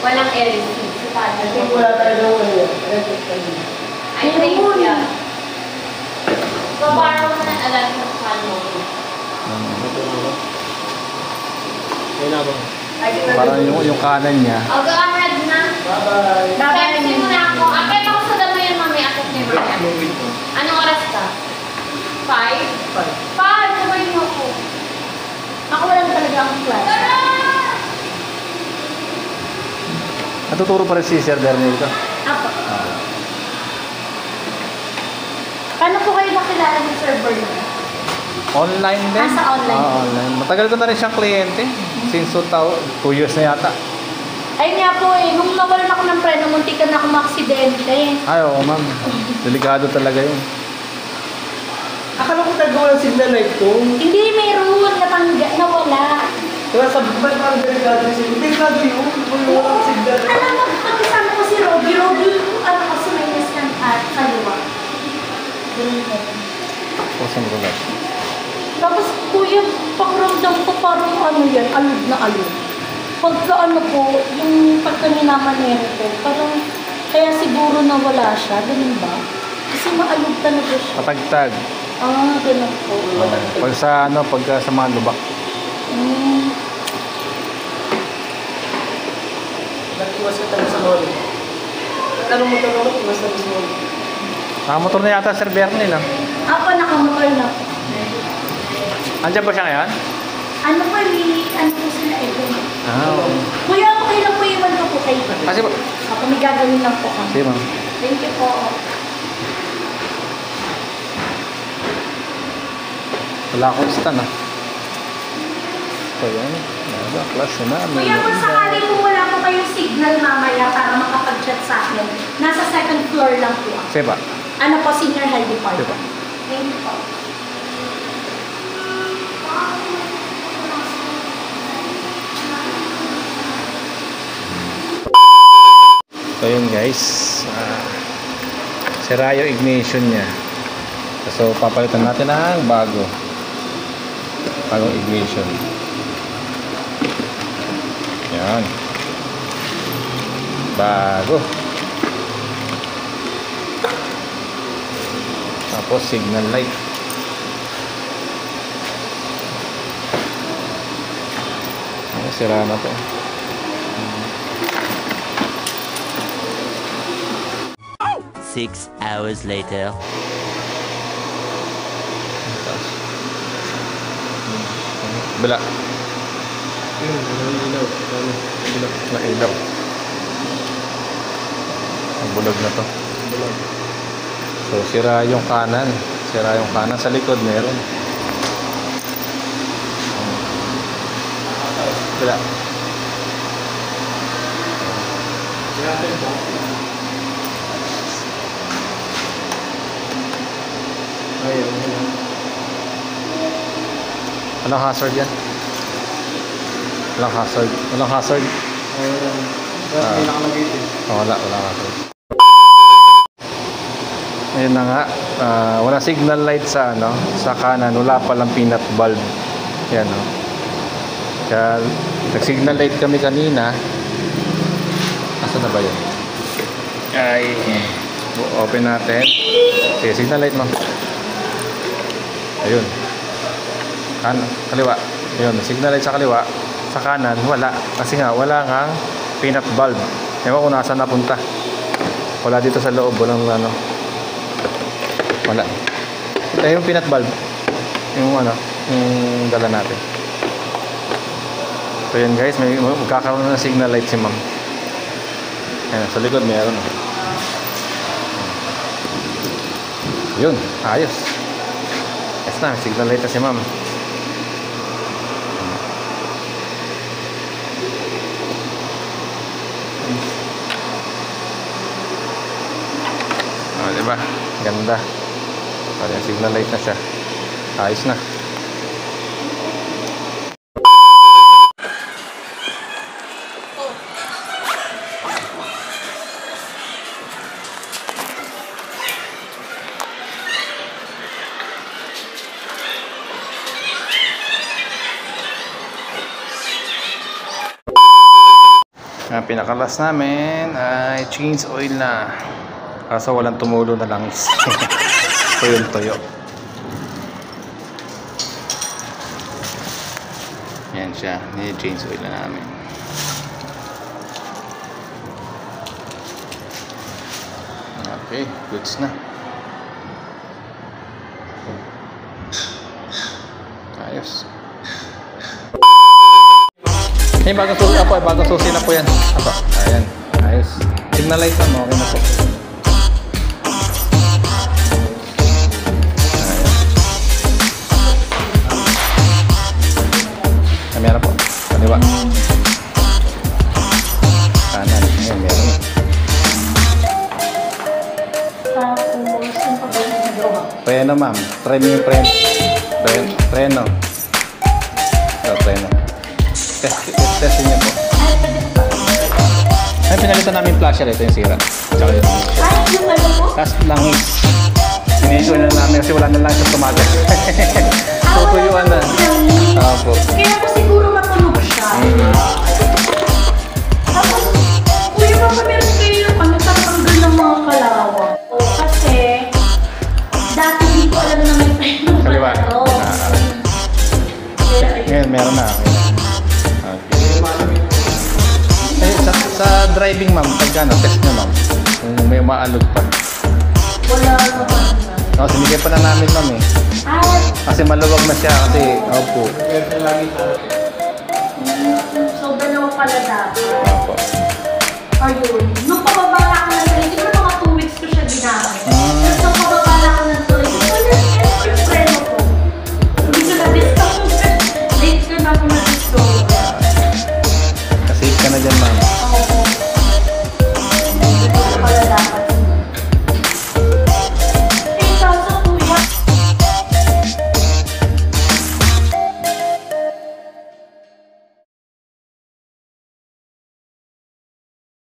Walang LC. I think wala talaga wala. I think yeah. So, parang mo na alam sa kano. Parang yung kanan niya. Okay, Amrad na. Bye-bye. Text mo na ako. Akit ako sa damo yan, mami. Akit niya, mami. Anong oras ka? 5? 5. Sabay mo ako. Ako wala talaga ang class. Natuturo pa rin si Sir Bernil ito. Apo. Paano po kayo nakilala ni Sir Bernil? Online din? Sa online. Online. Matagal ko na rin siyang kliyente. Since 2 years na yata. Ayun nga po nung nawalan ako ng preno, muntikan na ako maksidente. Ay, oo ma'am. Delikado talaga yun. Akala ko talaga walang signal light ko. Hindi, mayroon. Nawala. Kaya sabi ko, ba't parang delikado yung signal? Delikado yun. Walang signal. Alam mo, pagkasama ko si Robby, ano kasi may niskan at kaliwa. Pusang gulat. Tapos, kuya, pakiramdam ko parang ano yan, alog na alog. Pagka ano po, yung pagka minamanero ko, parang kaya siguro nawala siya, ganun ba? Kasi maalog talaga siya. Patagtag. Ah, ganun po. Pag sa ano, pagka sa mga lubak. Nag-iwas ka talaga sa lori. Tanong mo tanong ko, iwas talaga sa lori. Nakamotor na yata Sir Bernil lang. Ako, nakamotor na po. Andiyan ba siya ngayon? Ano po, ano po sila ito? Oo. Kuya, okay lang po iwan ko po kayo. Kasi ba? Ako may gagawin lang po kami. Sige ma'am. Thank you po. Wala akong stand ah. So yan. Klase na. Kuya, kung sakali po wala po kayong signal mamaya para makapag-chat sa akin, nasa 2nd floor lang po ako. Sige ba? Ano po, senior health department. Sige ba? Thank you po. So yun guys. Sira yung ignition niya. So papalitan natin ng bagong ignition. Yan. Bago. Tapos signal light. Sira na to. 6 hours later. Bala. Nailaw. Ang bulag na to. So sira yung kanan. Sira yung kanan. Sa likod meron. Bala. Walang hazard yan. Walang hazard. Walang hazard. Wala hazard. Ayun na nga. Wala signal light sa ano, sa kanan. Wala palang peanut bulb. Yan o. Kaya nag-signal light kami kanina. Asa na ba yun? Ay. Open natin. Sige, signal light mo. Ayun. Kaliwa. Ayun, signal light sa kaliwa. Sa kanan, wala. Kasi nga, wala nga peanut bulb. Ewan kung nasaan napunta. Wala dito sa loob. Walang ano. Wala. Ito yung peanut bulb. Yung ano, yung dala natin. So yun guys, magkakaroon na ng signal light si ma'am. Ayan, sa likod meron. Yun, ayos. Yes na, signal light na si ma'am. Diba? Ganda. Parang signal light na siya. Ayos na. Ang pinakalas namin ay change oil na. Kaso walang tumulo na langis. Tuyo. Yan siya. Ni-change oil na namin. Okay, goods na. Ayos. Eh, bagong susi na po. Bagong susi na po yan. Apo, ayan. Ayos. Signal light na mo. Okay na po. Ayan. Ay, meron po. Kaliwa. Kanan. Ayan, meron na. Tapos, yung pagkakas na gawa. Preno, ma'am. Try mo yung preno. Preno. Preno. Test niya po. Ay, pinalitan namin yung flasher. Ito yung sira. Tsaka yung Yung ano po? tapos langis. Sinisyo na namin kasi wala na lang siya tumagal. Tutuyuan na. Opo. Kaya po siguro matunog siya. Tapos, kuya pa meron kayo yung ano, tatanggal ng mga kalawang. O, kasi, dati hindi ko alam na may preno Kaliwa. pala to. Ngayon, meron na. Okay. Eh, sa driving, ma'am, pagka test nyo, ma'am. Kung may maalog pa. Wala naman na. O, sinigay pa na namin, ma'am eh. Kasi maluwag na siya kasi, opo. So, dalawa pala dapat. Opo. Ayun. Nung pababa na ako ng sarili, siguro mga 2 weeks ko siya ginamit.